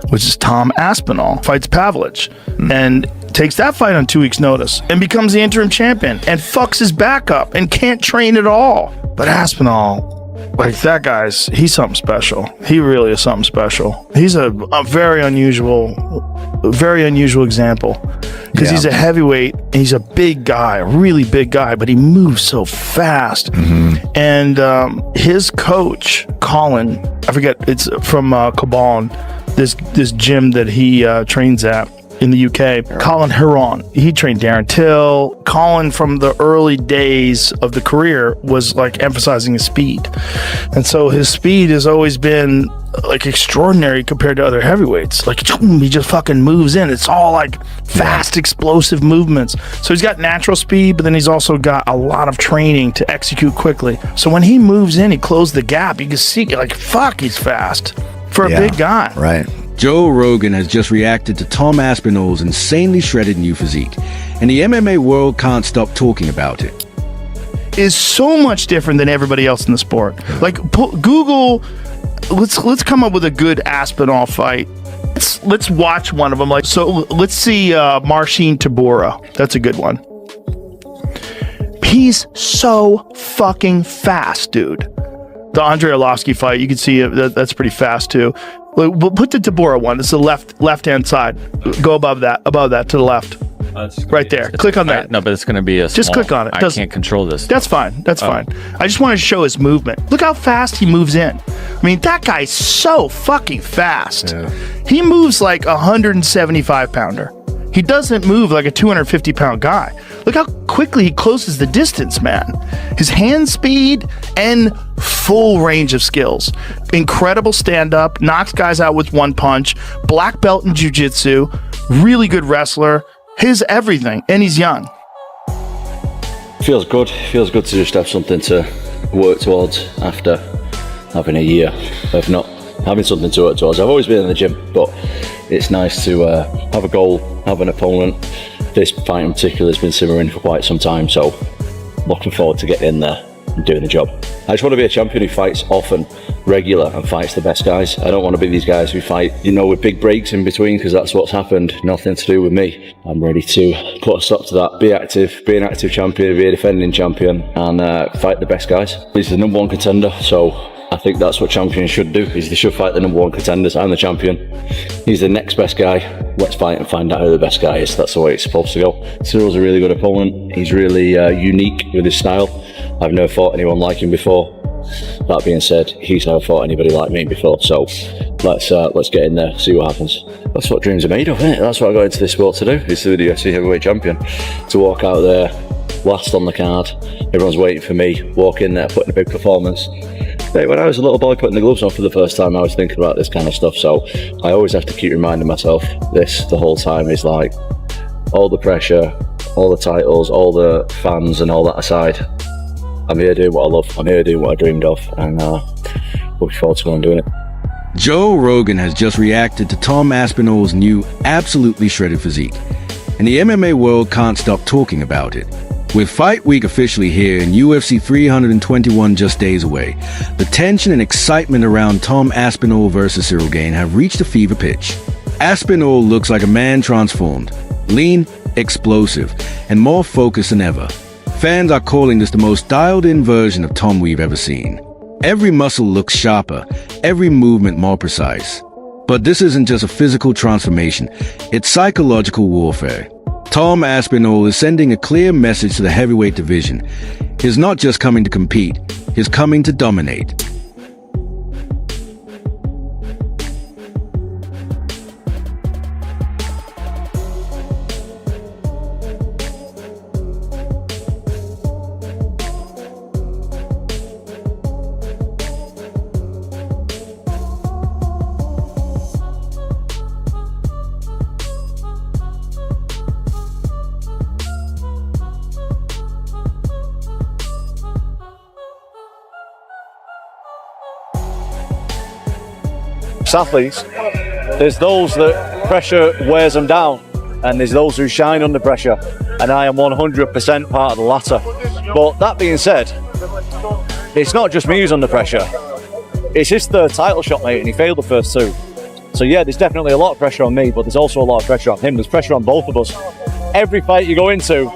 which is Tom Aspinall, fights Pavlich, and takes that fight on 2 weeks' notice, and becomes the interim champion, and fucks his back up, and can't train at all. But Aspinall, like that he's something special. He really is something special. He's a very unusual example, because he's a heavyweight, and he's a big guy, a really big guy, but he moves so fast. And his coach, Colin, I forget, it's from Cabal, this gym that he trains at in the UK, Colin Huron. He trained Darren Till. Colin, from the early days of the career, was like emphasizing his speed. And so his speed has always been like extraordinary compared to other heavyweights. Like he just fucking moves in. It's all like fast, explosive movements. So he's got natural speed, but then he's also got a lot of training to execute quickly. So when he moves in, he closes the gap. You can see like, fuck, he's fast for a big guy. Right. Joe Rogan has just reacted to Tom Aspinall's insanely shredded new physique, and the MMA world can't stop talking about it. Is so much different than everybody else in the sport. Like Google, let's come up with a good Aspinall fight. Let's watch one of them. Like, so let's see Marcin Tybura. That's a good one. He's so fucking fast, dude. The Andrei Arlovsky fight, you can see that's pretty fast too. We'll put the Tybura one. It's the left-hand side. Go above that to the left. Right there. Click on that. No, but it's going to be a Just click on it. I can't control this. That's fine. That's fine. I just wanted to show his movement. Look how fast he moves in. I mean, that guy's so fucking fast. Yeah. He moves like a 175-pounder. He doesn't move like a 250-pound guy. Look how quickly he closes the distance, man. His hand speed and full range of skills. Incredible stand-up, knocks guys out with one punch, black belt in jiu-jitsu, really good wrestler, his everything, and he's young. Feels good to just have something to work towards after having a year of not having something to work towards. I've always been in the gym, but it's nice to have a goal, have an opponent. This fight in particular has been simmering for quite some time, so looking forward to getting in there and doing the job. I just want to be a champion who fights often, regular, and fights the best guys. I don't want to be these guys who fight, with big breaks in between, because that's what's happened. Nothing to do with me. I'm ready to put a stop to that. Be active, be an active champion, be a defending champion, and fight the best guys. He's the number one contender, so I think that's what champions should do, is they should fight the number one contenders. I'm the champion. He's the next best guy. Let's fight and find out who the best guy is. That's the way it's supposed to go. Cyryl's a really good opponent. He's really unique with his style. I've never fought anyone like him before. That being said, he's never fought anybody like me before. So let's get in there, see what happens. That's what dreams are made of, isn't it? That's what I got into this sport to do, is to be the UFC heavyweight champion. To walk out there, last on the card, everyone's waiting for me, walk in there, put in a big performance. When I was a little boy putting the gloves on for the first time, I was thinking about this kind of stuff, so I always have to keep reminding myself this the whole time, is like, all the pressure, all the titles, all the fans and all that aside, I'm here doing what I love, I'm here doing what I dreamed of, and looking forward to going and doing it. Joe Rogan has just reacted to Tom Aspinall's new absolutely shredded physique, and the MMA world can't stop talking about it. With Fight Week officially here and UFC 321 just days away, the tension and excitement around Tom Aspinall versus Ciryl Gane have reached a fever pitch. Aspinall looks like a man transformed, lean, explosive, and more focused than ever. Fans are calling this the most dialed-in version of Tom we've ever seen. Every muscle looks sharper, every movement more precise. But this isn't just a physical transformation, it's psychological warfare. Tom Aspinall is sending a clear message to the heavyweight division. He's not just coming to compete, he's coming to dominate. Athletes, there's those that pressure wears them down, and there's those who shine under pressure, and I am 100% part of the latter. But that being said, it's not just me who's under pressure. It's his third title shot, mate, and he failed the first two. So yeah, there's definitely a lot of pressure on me, but there's also a lot of pressure on him. There's pressure on both of us. Every fight you go into,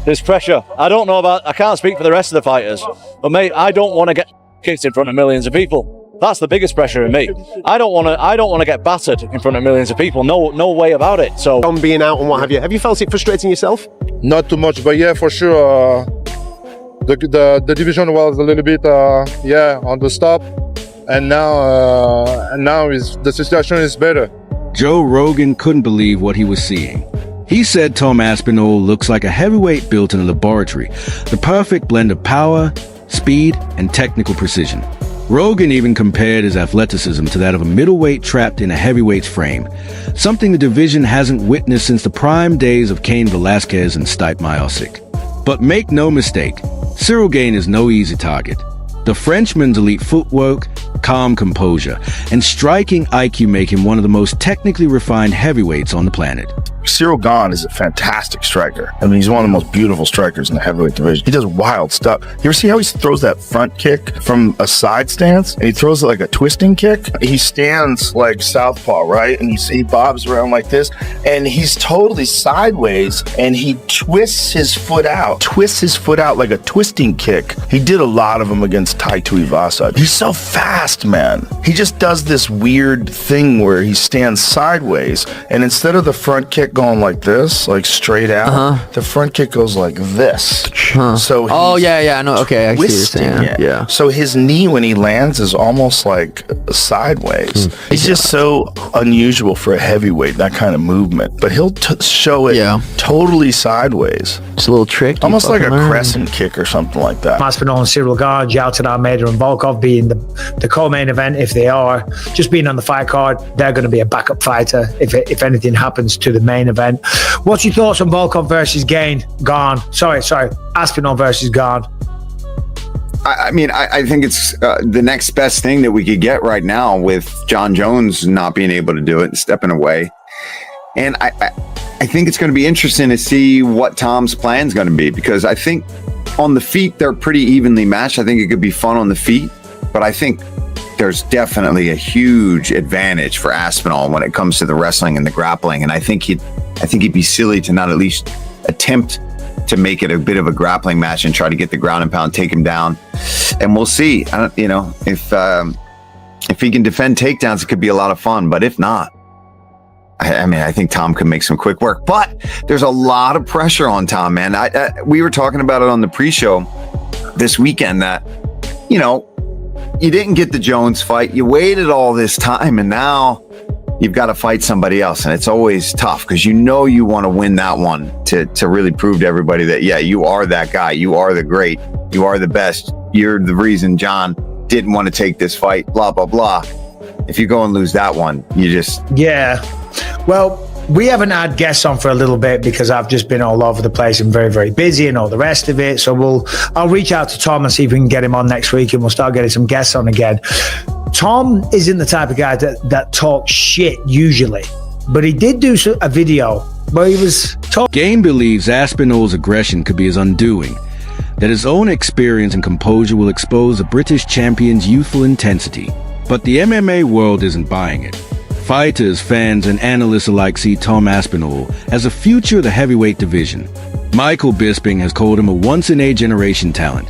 there's pressure. I can't speak for the rest of the fighters, but mate, I don't want to get kicked in front of millions of people. That's the biggest pressure in me. I don't want to get battered in front of millions of people. No way about it. So on being out and what have you felt it frustrating yourself? Not too much, but yeah, for sure. The division was a little bit on the stop, and now the situation is better. Joe Rogan couldn't believe what he was seeing. He said Tom Aspinall looks like a heavyweight built in a laboratory, the perfect blend of power, speed, and technical precision. Rogan even compared his athleticism to that of a middleweight trapped in a heavyweight's frame, something the division hasn't witnessed since the prime days of Cain Velasquez and Stipe Miocic. But make no mistake, Ciryl Gane is no easy target. The Frenchman's elite footwork, calm composure, and striking IQ make him one of the most technically refined heavyweights on the planet. Ciryl Gane is a fantastic striker. I mean, he's one of the most beautiful strikers in the heavyweight division. He does wild stuff. You ever see how he throws that front kick from a side stance? And he throws it like a twisting kick. He stands like southpaw, right? And you see he bobs around like this, and he's totally sideways, and he twists his foot out like a twisting kick. He did a lot of them against Tai Tuivasa. He's so fast, man. He just does this weird thing where he stands sideways, and instead of the front kick going like this, like straight out, the front kick goes like this. So I know. Okay, I see what you're saying. Yeah. So his knee when he lands is almost like sideways. He's just so unusual for a heavyweight, that kind of movement. But he'll show it totally sideways. It's a little trick. Almost like a crescent kick or something like that. Aspinall and Ciryl Gane, Jouted Almeida and Volkov being the co-main event, if they are. Just being on the fight card, they're going to be a backup fighter if anything happens to the main event. What's your thoughts on Volkov versus Gane? Sorry, Aspinall versus Gane. I mean, I think it's the next best thing that we could get right now with John Jones not being able to do it and stepping away. And I think it's going to be interesting to see what Tom's plan is going to be, because I think on the feet, they're pretty evenly matched. I think it could be fun on the feet, but I think there's definitely a huge advantage for Aspinall when it comes to the wrestling and the grappling. And I think he'd be silly to not at least attempt to make it a bit of a grappling match and try to get the ground and pound, take him down. And we'll see. If he can defend takedowns, it could be a lot of fun. But if not, I think Tom can make some quick work. But there's a lot of pressure on Tom, man. We were talking about it on the pre-show this weekend that, you didn't get the Jones fight. You waited all this time, and now you've got to fight somebody else. And it's always tough because you want to win that one to really prove to everybody that, yeah, you are that guy. You are the great. You are the best. You're the reason John didn't want to take this fight, blah, blah, blah. If you go and lose that one, you just... Yeah. Well, we haven't had guests on for a little bit because I've just been all over the place and very, very busy and all the rest of it. So I'll reach out to Tom and see if we can get him on next week, and we'll start getting some guests on again. Tom isn't the type of guy that talks shit usually, but he did do a video where he was talking. Gane believes Aspinall's aggression could be his undoing, that his own experience and composure will expose the British champion's youthful intensity. But the MMA world isn't buying it. Fighters, fans, and analysts alike see Tom Aspinall as a future of the heavyweight division. Michael Bisping has called him a once-in-a-generation talent.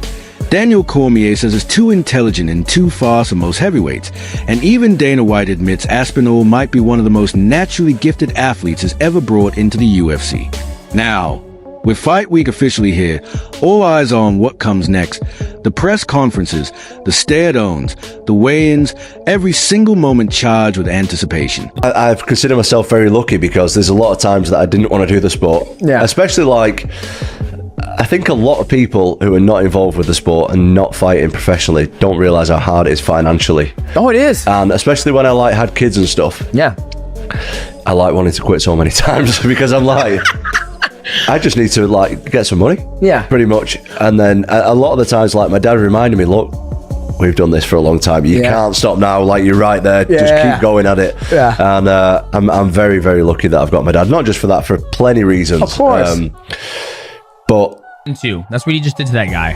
Daniel Cormier says he's too intelligent and too fast for most heavyweights. And even Dana White admits Aspinall might be one of the most naturally gifted athletes he's ever brought into the UFC. Now, with Fight Week officially here, all eyes are on what comes next. The press conferences, the stare-downs, the weigh-ins, every single moment charged with anticipation. I've considered myself very lucky because there's a lot of times that I didn't want to do the sport. Yeah. Especially I think a lot of people who are not involved with the sport and not fighting professionally don't realise how hard it is financially. Oh, it is. And especially when I had kids and stuff. Yeah. I wanting to quit so many times because I'm I just need to get some money. Yeah. Pretty much. And then a lot of the times, my dad reminded me, look, we've done this for a long time. You can't stop now. You're right there. Just keep going at it. Yeah. And I'm very, very lucky that I've got my dad. Not just for that, for plenty of reasons. Of course. But that's what he just did to that guy.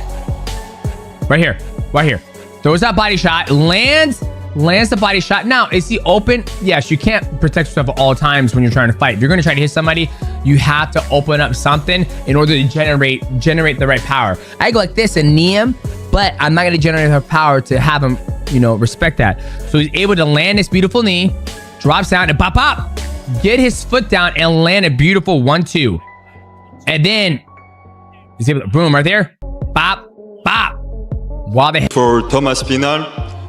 Right here. Throws that body shot, lands, lands the body shot. Now, is he open? Yes, you can't protect yourself at all times when you're trying to fight. If you're going to try to hit somebody, you have to open up something in order to generate the right power. I go like this and knee him, but I'm not going to generate enough power to have him, respect that. So he's able to land this beautiful knee, drops down and pop, get his foot down and land a beautiful 1-2. And then he's able to boom right there, bop. While they for Tom Aspinall,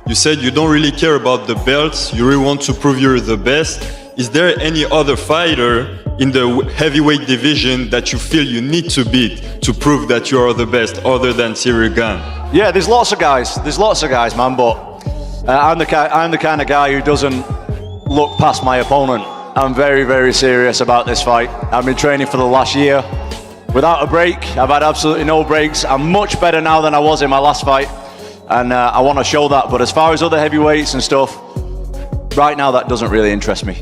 you said you don't really care about the belts. You really want to prove you're the best. Is there any other fighter in the heavyweight division that you feel you need to beat to prove that you are the best, other than Ciryl Gane? Yeah, there's lots of guys. Man, but I'm the kind of guy who doesn't look past my opponent. I'm very, very serious about this fight. I've been training for the last year without a break. I've had absolutely no breaks. I'm much better now than I was in my last fight, and I want to show that. But as far as other heavyweights and stuff, right now that doesn't really interest me.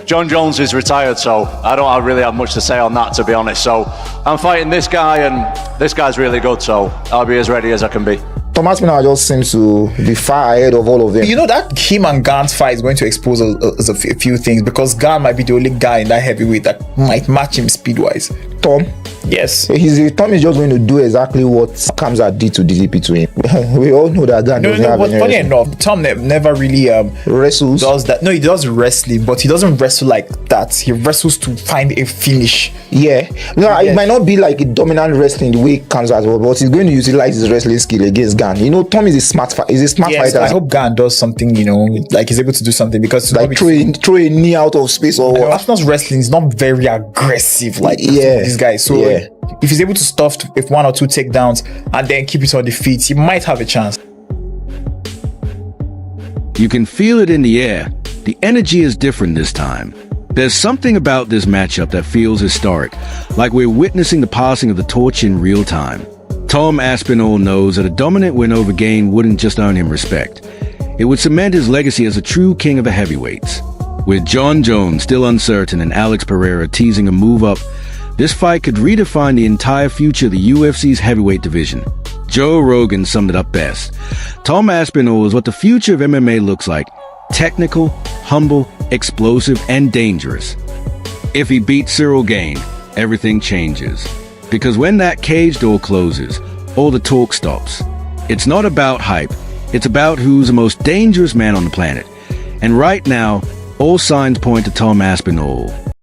John Jones is retired, so I don't really have much to say on that, to be honest. So I'm fighting this guy, and this guy's really good, so I'll be as ready as I can be. Tom Aspinall just seems to be far ahead of all of them. That him and Gane's fight is going to expose a few things, because Gane might be the only guy in that heavyweight that might match him speed-wise. Tom? Yes. Tom is just going to do exactly what Kamzat did to DDP to him. We all know that Gane doesn't have any funny enough, Tom never really wrestles. Does that. No, he does wrestling, but he doesn't wrestle like that. He wrestles to find a finish. Yeah. No, yes. It might not be like a dominant wrestling the way Kamzat was, but he's going to utilize his wrestling skill against Gane. Tom is a smart fighter. I hope Gane does something, like he's able to do something, because like throw a knee out of space or what. Aspinall's wrestling is not very aggressive like this guy. So if he's able to stuff with 1 or 2 takedowns and then keep it on the feet, he might have a chance. You can feel it in the air. The energy is different this time. There's something about this matchup that feels historic, like we're witnessing the passing of the torch in real time. Tom Aspinall knows that a dominant win over Gane wouldn't just earn him respect. It would cement his legacy as a true king of the heavyweights. With John Jones still uncertain and Alex Pereira teasing a move up, this fight could redefine the entire future of the UFC's heavyweight division. Joe Rogan summed it up best. Tom Aspinall is what the future of MMA looks like: technical, humble, explosive, and dangerous. If he beats Ciryl Gane, everything changes. Because when that cage door closes, all the talk stops. It's not about hype, it's about who's the most dangerous man on the planet. And right now, all signs point to Tom Aspinall.